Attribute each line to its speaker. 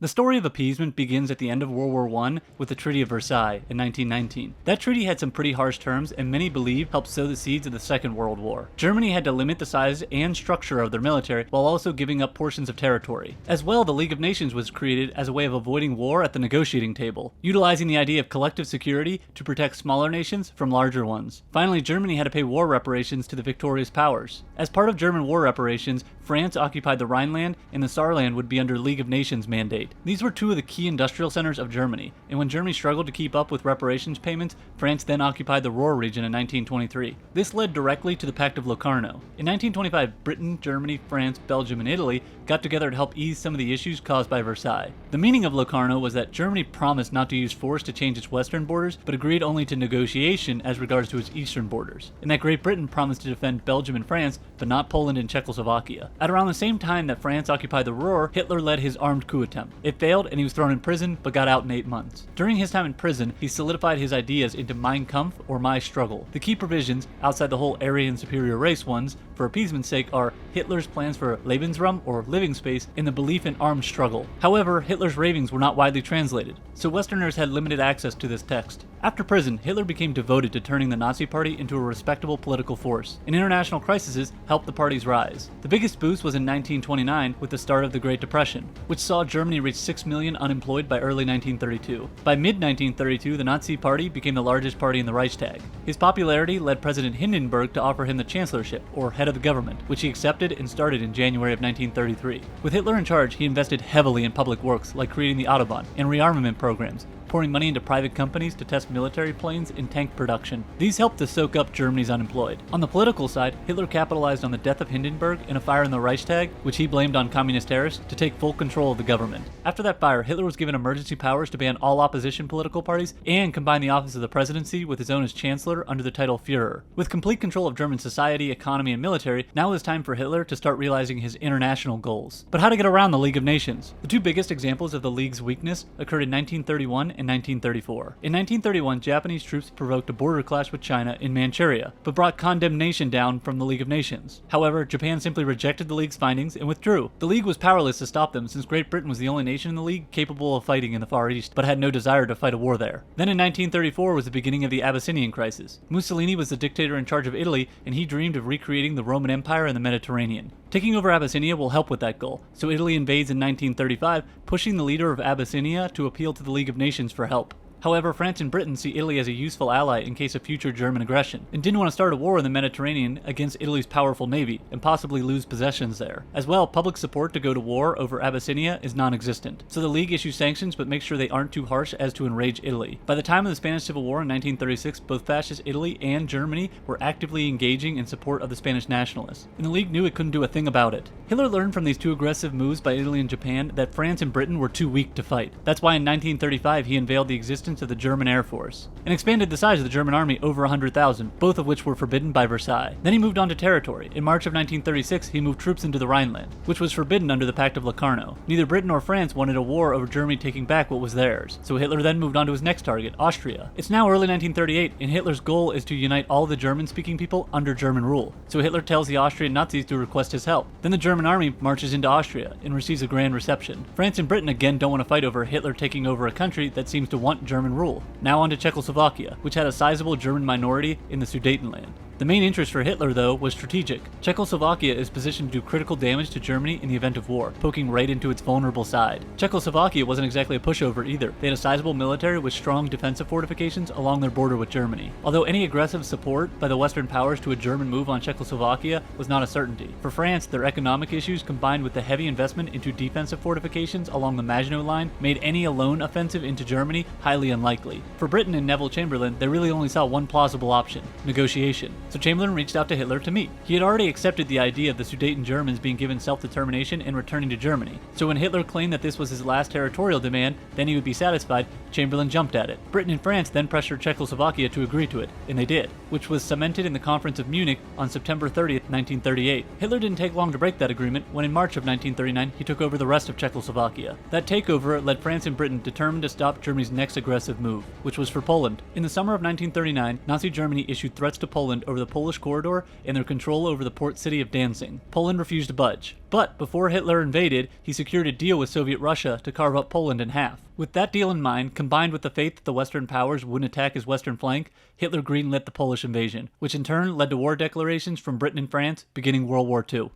Speaker 1: The story of appeasement begins at the end of World War I with the Treaty of Versailles in 1919. That treaty had some pretty harsh terms and many believe helped sow the seeds of the Second World War. Germany had to limit the size and structure of their military while also giving up portions of territory. As well, the League of Nations was created as a way of avoiding war at the negotiating table, utilizing the idea of collective security to protect smaller nations from larger ones. Finally, Germany had to pay war reparations to the victorious powers. As part of German war reparations, France occupied the Rhineland and the Saarland would be under League of Nations mandate. These were two of the key industrial centers of Germany, and when Germany struggled to keep up with reparations payments, France then occupied the Ruhr region in 1923. This led directly to the Pact of Locarno. In 1925, Britain, Germany, France, Belgium, and Italy got together to help ease some of the issues caused by Versailles. The meaning of Locarno was that Germany promised not to use force to change its western borders, but agreed only to negotiation as regards to its eastern borders, and that Great Britain promised to defend Belgium and France, but not Poland and Czechoslovakia. At around the same time that France occupied the Ruhr, Hitler led his armed coup attempt. It failed and he was thrown in prison, but got out in 8 months. During his time in prison, he solidified his ideas into Mein Kampf, or My Struggle. The key provisions, outside the whole Aryan superior race ones, for appeasement's sake, are Hitler's plans for Lebensraum, or living space, and the belief in armed struggle. However, Hitler's ravings were not widely translated, so Westerners had limited access to this text. After prison, Hitler became devoted to turning the Nazi Party into a respectable political force, and international crises helped the party's rise. The biggest boost was in 1929 with the start of the Great Depression, which saw Germany reach 6 million unemployed by early 1932. By mid-1932, the Nazi Party became the largest party in the Reichstag. His popularity led President Hindenburg to offer him the chancellorship, or head of the government, which he accepted and started in January of 1933. With Hitler in charge, he invested heavily in public works like creating the Autobahn and rearmament programs, pouring money into private companies to test military planes and tank production. These helped to soak up Germany's unemployed. On the political side, Hitler capitalized on the death of Hindenburg and a fire in the Reichstag, which he blamed on communist terrorists, to take full control of the government. After that fire, Hitler was given emergency powers to ban all opposition political parties and combine the office of the presidency with his own as chancellor under the title Führer. With complete control of German society, economy, and military, now it was time for Hitler to start realizing his international goals. But how to get around the League of Nations? The two biggest examples of the League's weakness occurred in 1931 and 1934. In 1931, Japanese troops provoked a border clash with China in Manchuria, but brought condemnation down from the League of Nations. However, Japan simply rejected the League's findings and withdrew. The League was powerless to stop them since Great Britain was the only nation in the League capable of fighting in the Far East, but had no desire to fight a war there. Then in 1934 was the beginning of the Abyssinian crisis. Mussolini was the dictator in charge of Italy, and he dreamed of recreating the Roman Empire in the Mediterranean. Taking over Abyssinia will help with that goal, so Italy invades in 1935, pushing the leader of Abyssinia to appeal to the League of Nations for help. However, France and Britain see Italy as a useful ally in case of future German aggression, and didn't want to start a war in the Mediterranean against Italy's powerful navy, and possibly lose possessions there. As well, public support to go to war over Abyssinia is non-existent, so the League issues sanctions but makes sure they aren't too harsh as to enrage Italy. By the time of the Spanish Civil War in 1936, both fascist Italy and Germany were actively engaging in support of the Spanish nationalists, and the League knew it couldn't do a thing about it. Hitler learned from these two aggressive moves by Italy and Japan that France and Britain were too weak to fight. That's why in 1935 he unveiled the existence of the German Air Force, and expanded the size of the German army over 100,000, both of which were forbidden by Versailles. Then he moved on to territory. In March of 1936, he moved troops into the Rhineland, which was forbidden under the Pact of Locarno. Neither Britain nor France wanted a war over Germany taking back what was theirs, so Hitler then moved on to his next target, Austria. It's now early 1938, and Hitler's goal is to unite all the German-speaking people under German rule, so Hitler tells the Austrian Nazis to request his help. Then the German army marches into Austria and receives a grand reception. France and Britain again don't want to fight over Hitler taking over a country that seems to want German rule. Now on to Czechoslovakia, which had a sizable German minority in the Sudetenland. The main interest for Hitler, though, was strategic. Czechoslovakia is positioned to do critical damage to Germany in the event of war, poking right into its vulnerable side. Czechoslovakia wasn't exactly a pushover either. They had a sizable military with strong defensive fortifications along their border with Germany. Although any aggressive support by the Western powers to a German move on Czechoslovakia was not a certainty. For France, their economic issues combined with the heavy investment into defensive fortifications along the Maginot Line made any alone offensive into Germany highly unlikely. For Britain and Neville Chamberlain, they really only saw one plausible option: negotiation. So Chamberlain reached out to Hitler to meet. He had already accepted the idea of the Sudeten Germans being given self-determination and returning to Germany. So when Hitler claimed that this was his last territorial demand, then he would be satisfied, Chamberlain jumped at it. Britain and France then pressured Czechoslovakia to agree to it, and they did, which was cemented in the Conference of Munich on September 30th, 1938. Hitler didn't take long to break that agreement when in March of 1939 he took over the rest of Czechoslovakia. That takeover led France and Britain determined to stop Germany's next aggressive move, which was for Poland. In the summer of 1939, Nazi Germany issued threats to Poland over the Polish corridor and their control over the port city of Danzig. Poland refused to budge. But before Hitler invaded, he secured a deal with Soviet Russia to carve up Poland in half. With that deal in mind, combined with the faith that the Western powers wouldn't attack his western flank, Hitler greenlit the Polish invasion, which in turn led to war declarations from Britain and France beginning World War II.